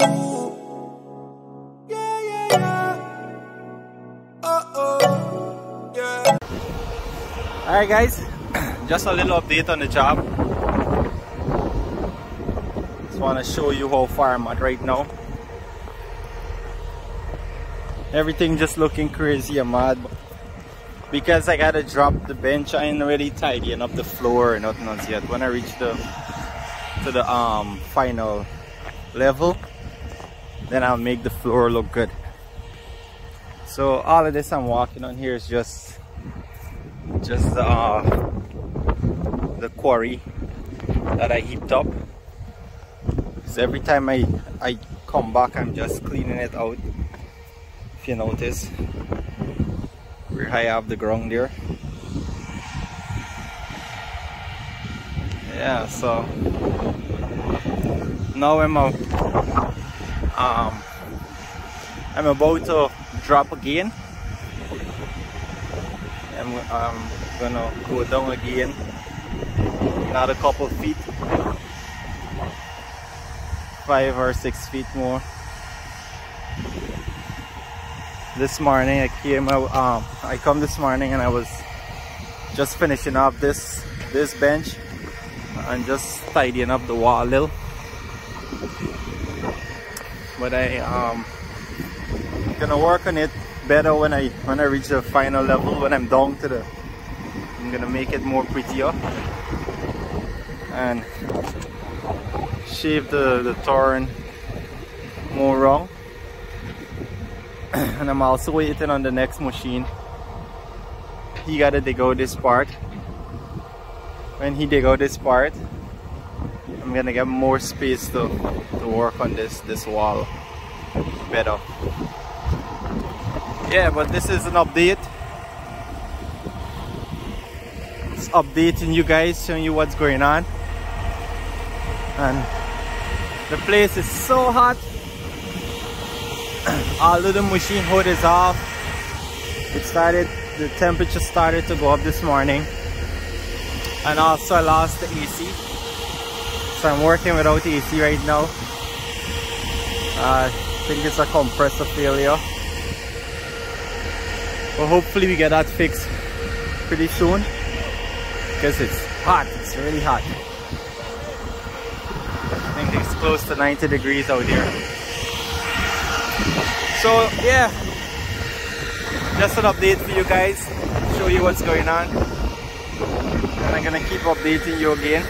Alright guys, just a little update on the job. Just want to show you how far I'm at right now. Everything just looking crazy and mad. Because I gotta drop the bench, I ain't really tidying up the floor or nothing else yet. When I reach to the final level, then I'll make the floor look good. So all of this I'm walking on here is just the quarry that I heaped up. So every time I come back, I'm just cleaning it out. If you notice, we're high off the ground there. Yeah, so now I'm about to drop again. I'm gonna go down again, another couple feet, 5 or 6 feet more. This morning I come this morning and I was just finishing up this bench and just tidying up the wall a little. But I'm gonna work on it better when I reach the final level. When I'm down to I'm gonna make it more prettier and shave the thorn more wrong. And I'm also waiting on the next machine. He gotta dig out this part. When he dig out this part, I'm gonna get more space to work on this wall better. Yeah, but this is an update. It's updating you guys, showing you what's going on. And the place is so hot. All of the machine hood is off. The temperature started to go up this morning. And also I lost the AC. So I'm working without AC right now. I think it's a compressor failure. But hopefully we get that fixed pretty soon. Because it's hot, it's really hot. I think it's close to 90 degrees out here. So yeah, just an update for you guys, show you what's going on. And I'm gonna keep updating you again.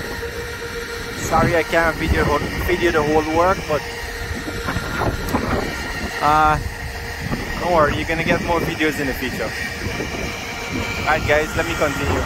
Sorry I can't video the whole work, but don't worry, you're gonna get more videos in the future. Alright guys, let me continue.